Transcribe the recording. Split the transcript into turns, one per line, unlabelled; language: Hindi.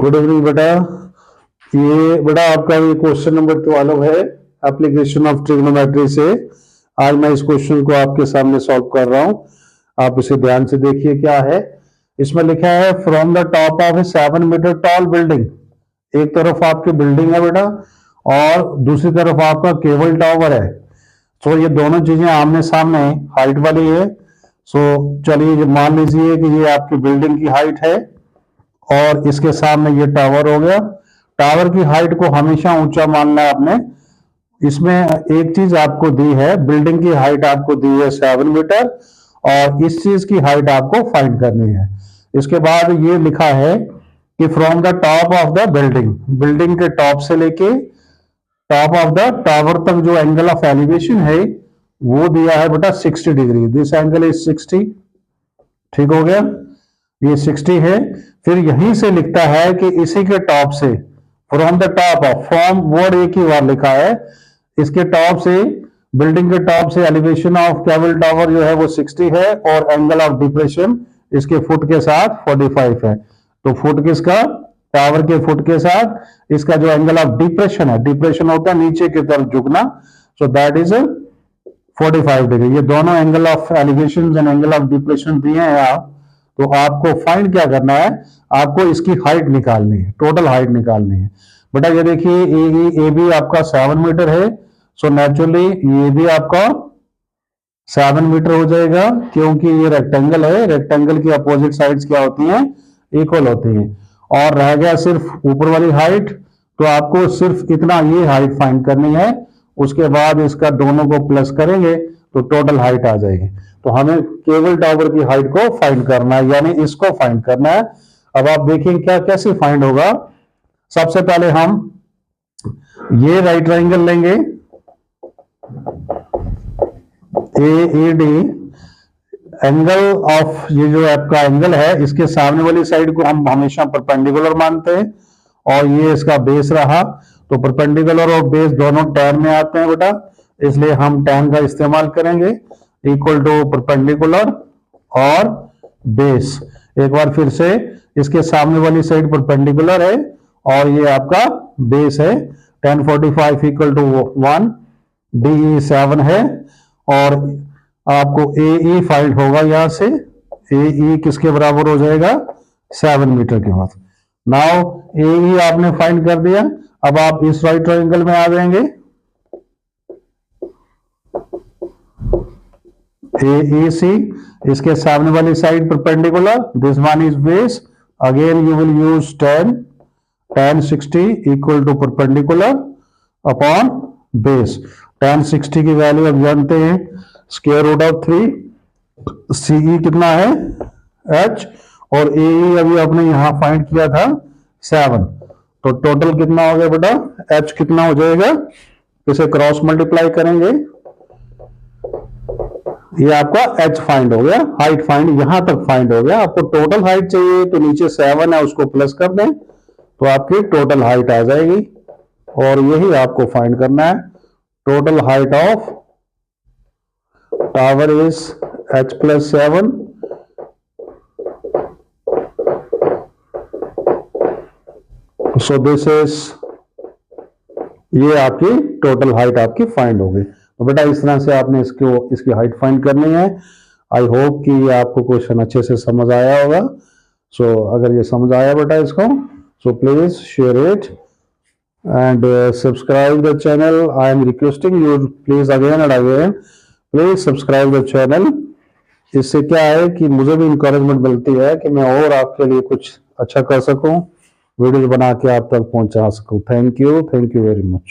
गुड इवनिंग बेटा। ये बेटा आपका ये क्वेश्चन नंबर 12 है एप्लीकेशन ऑफ ट्रिग्नोमेट्री से। आज मैं इस क्वेश्चन को आपके सामने सॉल्व कर रहा हूं, आप इसे ध्यान से देखिए। क्या है इसमें लिखा है, from the top of a 7 metre tall building. एक तरफ आपकी बिल्डिंग है बेटा और दूसरी तरफ आपका केबल टावर है। सो ये दोनों चीजें आमने सामने हाइट वाली है। सो चलिए मान लीजिए कि ये आपकी बिल्डिंग की हाइट है और इसके सामने ये टावर हो गया। टावर की हाइट को हमेशा ऊंचा मानना है आपने। इसमें एक चीज आपको दी है, बिल्डिंग की हाइट आपको दी है 7 मीटर और इस चीज की हाइट आपको फाइंड करनी है। इसके बाद ये लिखा है कि from the top of the building, building के टॉप से लेके टॉप ऑफ द टावर तक जो एंगल ऑफ एलिवेशन है वो दिया है बेटा 60 डिग्री। This angle is 60। ठीक हो गया, ये 60 है। फिर यहीं से लिखता है कि इसी के टॉप से, from the top of, from word एक ही बार लिखा है, इसके टॉप से, बिल्डिंग के टॉप से एलिवेशन ऑफ केबल टावर जो है वो 60 है और एंगल ऑफ डिप्रेशन इसके फुट के साथ 45 है। तो फुट किसका, टावर के फुट के साथ इसका जो एंगल ऑफ डिप्रेशन है, डिप्रेशन होता है नीचे की तरफ झुकना, सो दैट इज 45 डिग्री। ये दोनों angle of elevation and angle of depression दिए हैं आप। तो आपको फाइंड क्या करना है, आपको इसकी हाइट निकालनी है, टोटल हाइट निकालनी है बेटा। ये देखिए ए बी आपका 7 मीटर है, सो नेचुरली ये भी आपका 7 मीटर हो जाएगा क्योंकि ये रेक्टेंगल है। रेक्टेंगल की अपोजिट साइड्स क्या होती हैं, इक्वल होती हैं। और रह गया सिर्फ ऊपर वाली हाइट, तो आपको सिर्फ इतना ये हाइट फाइंड करनी है। उसके बाद इसका दोनों को प्लस करेंगे तो टोटल हाइट आ जाएगी। तो हमें केबल टावर की हाइट को फाइंड करना है, यानी इसको फाइंड करना है। अब आप देखें क्या कैसे फाइंड होगा। सबसे पहले हम ये राइट ट्रायंगल लेंगे ए डी, एंगल ऑफ ये जो आपका एंगल है इसके सामने वाली साइड को हम हमेशा परपेंडिकुलर मानते हैं और ये इसका बेस रहा। तो परपेंडिकुलर और बेस दोनों टैन में आते हैं बेटा, इसलिए हम टैन का इस्तेमाल करेंगे। इक्वल टू परपेंडिकुलर और बेस। एक बार फिर से, इसके सामने वाली साइड परपेंडिकुलर है और ये आपका बेस है। tan 45 इक्वल टू 1, DE 7 है और आपको AE फाइंड होगा। यहां से AE किसके बराबर हो जाएगा, 7 मीटर के बाद। नाउ AE आपने फाइंड कर दिया। अब आप इस राइट ट्रायंगल में आ जाएंगे। AEC, इसके सामने वाली side perpendicular, this one is base. Again you will use tan 60 equal to perpendicular upon base. tan 60 की वैल्यू अब जानते हैं, स्क्वायर रूट ऑफ 3। CE कितना है, H, और AE अभी आपने यहां फाइंड किया था 7। तो टोटल कितना हो गया बेटा, H कितना हो जाएगा, इसे क्रॉस मल्टीप्लाई करेंगे, ये आपका H फाइंड हो गया। हाइट फाइंड यहां तक फाइंड हो गया। आपको टोटल हाइट चाहिए तो नीचे 7 है उसको प्लस कर दें तो आपकी टोटल हाइट आ जाएगी और यही आपको फाइंड करना है। Total height of tower is H plus 7। So this is, ये आपकी टोटल हाइट आपकी फाइंड हो गई। तो बेटा इस तरह से आपने इसकी हाइट फाइंड करनी है। आई होप कि ये आपको क्वेश्चन अच्छे से समझ आया होगा। सो अगर ये समझ आया बेटा इसको, so please share it and subscribe the channel. I am requesting you please again and again, please subscribe the channel. इससे क्या है कि मुझे भी इंकरेजमेंट मिलती है कि मैं और आपके लिए कुछ अच्छा कर सकूं, वीडियो बना के आप तक पहुंचा सकूं। Thank you very much.